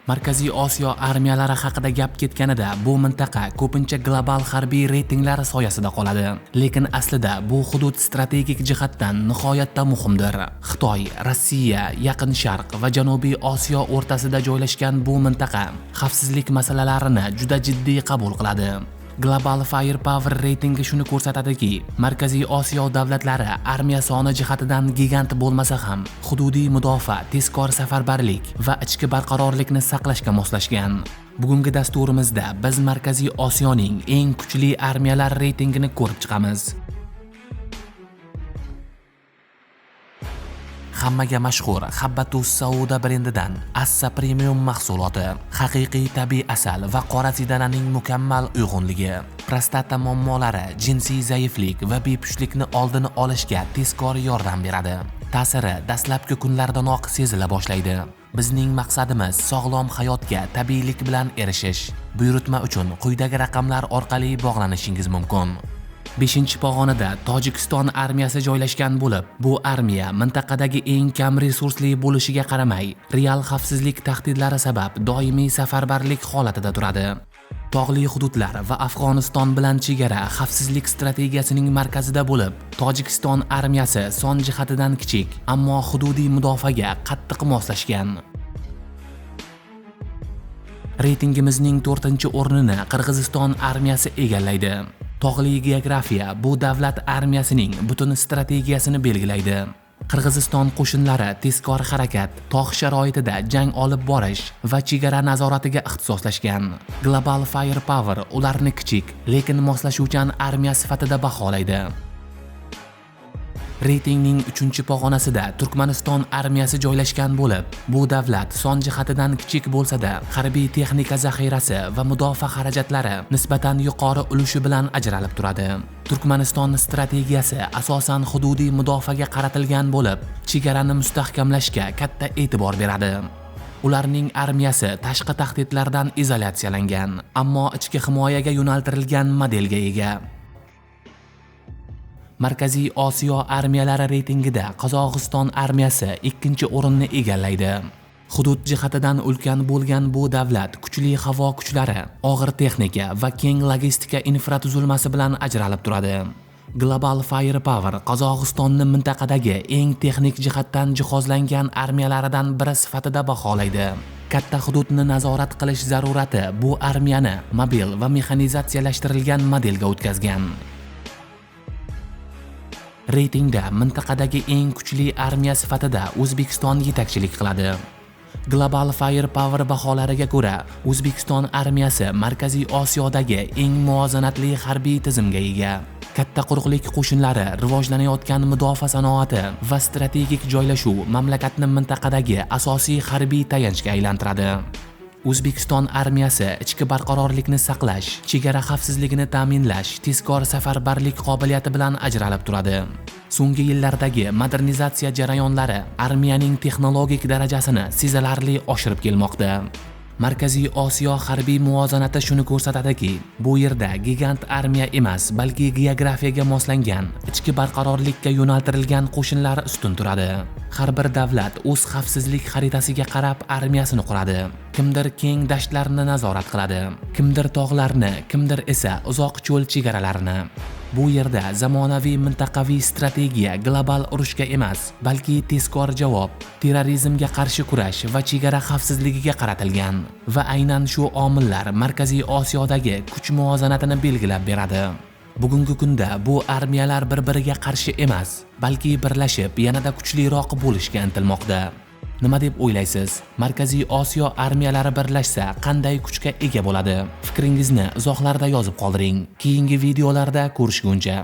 Markaziy Osiyo armiyalari haqida gap ketganida bu mintaqa ko'pincha global harbiy reytinglar soyasida qoladi. Lekin aslida bu hudud strategik jihatdan nihoyatda muhimdir. Xitoy, Rossiya, Yaqin Sharq va Janubiy Osiyo o'rtasida joylashgan bu mintaqa xavfsizlik masalalarini juda jiddiy qabul qiladi. Global Firepower reytingi shuni ko'rsatadiki, Markaziy Osiyo davlatlari armiya soni jihatidan gigant bo'lmasa ham, hududiy mudofaa, tezkor safarbarlik va ichki barqarorlikni saqlashga moslashgan. Bugungi dasturimizda biz Markaziy Osiyoning eng kuchli armiyalar reytingini ko'rib chiqamiz. Hammaga mashhur Habbatus Sauda brendidan Assa Premium mahsuloti, haqiqiy tabiiy asal va qora sidananing mukammal uyg'unligi, prostata muammolari, jinsiy zaiflik va bepushtlikni oldini olishga tezkor yordam beradi. Ta'siri dastlabki kunlardanoq sezila boshlaydi. Bizning maqsadimiz sog'lom hayotga tabiiylik bilan erishish. Buyurtma uchun quyidagi raqamlar orqali bog'lanishingiz mumkin. 5-pog'onada Tojikiston armiyasi joylashgan bo'lib, bu armiya mintaqadagi eng kam resursli bo'lishiga qaramay, real xavfsizlik tahdidlari sabab doimiy safarbarlik holatida turadi. Tog'li hududlar va Afg'oniston bilan chegara xavfsizlik strategiyasining markazida bo'lib, Tojikiston armiyasi son jihatidan kichik, ammo hududiy mudofaaga qattiq moslashgan. Reytingimizning 4-o'rnini Qirg'iziston armiyasi egallaydi. Tog'li geografiya bu davlat armiyasining butun strategiyasini belgilaydi. Qirg'iziston qo'shinlari tezkor harakat, tog' sharoitida jang olib borish va chegara nazoratiga ixtisoslashgan. Global Firepower ularni kichik, lekin moslashuvchan armiya sifatida baholaydi. Reytingning 3-pog'onasida Turkmaniston armiyasi joylashgan bo'lib, bu davlat son jihatidan kichik bo'lsa-da, harbiy texnika zaxirasi va mudofaa xarajatlari nisbatan yuqori ulushi bilan ajralib turadi. Turkmaniston strategiyasi asosan hududiy mudofaaga qaratilgan bo'lib, chegarani mustahkamlashga katta e'tibor beradi. Ularning armiyasi tashqi tahdidlardan izolyatsiyalangan, ammo ichki himoyaga yo'naltirilgan modelga ega. Markaziy Osiyo armiyalari reytingida Qozog'iston armiyasi 2-o'rinni egallaydi. Hudud jihatidan ulkan bo'lgan bu davlat kuchli havo kuchlari, og'ir texnika va keng logistika infratuzilmasi bilan ajralib turadi. Global Firepower Qozog'istonni mintaqadagi eng texnik jihatdan jihozlangan armiyalaridan biri sifatida baholaydi. Katta hududni nazorat qilish zarurati bu armiyani mobil va mexanizatsiyalashtirilgan modelga o'tkazgan. Reytingda mintaqadagi eng kuchli armiya sifatida O'zbekiston yetakchilik qiladi. Global Firepower baholariga ko'ra, O'zbekiston armiyasi Markaziy Osiyodagi eng muvozanatli harbiy tizimga ega. Katta quruqlik qo'shinlari, rivojlanayotgan mudofaa sanoati va strategik joylashuv mamlakatni mintaqadagi asosiy harbiy tayanchga aylantiradi. O'zbekiston armiyasi ichki barqarorlikni saqlash, chegara xavfsizligini ta'minlash, tezkor safarbarlik qobiliyati bilan ajralib turadi. So'nggi yillardagi modernizatsiya jarayonlari armiyaning texnologik darajasini sezilarli oshirib kelmoqda. Markaziy Osiyo harbiy muvozanati shuni ko'rsatadiki, bu yerda gigant armiya emas, balki geografiyaga moslangan, ichki barqarorlikka yo'naltirilgan qo'shinlar ustun turadi. Har bir davlat o'z xavfsizlik xaritasiga qarab armiyasini quradi. Kimdir keng dashtlarni nazorat qiladi, kimdir tog'larni, kimdir esa uzoq cho'l chegaralarini. Bu yerda zamonaviy mintaqaviy strategiya global urushga emas, balki tezkor javob, terrorizmga qarshi kurash va chegara xavfsizligiga qaratilgan. Va aynan shu omillar Markaziy Osiyodagi kuch muvozanatini belgilab beradi. Bugungi kunda bu armiyalar bir-biriga qarshi emas, balki birlashib yanada kuchliroq bo'lishga intilmoqda. Nima deb o'ylaysiz? Markaziy Osiyo armiyalari birlashsa qanday kuchga ega bo'ladi? Fikringizni izohlarda yozib qoldiring. Keyingi videolarda ko'rishguncha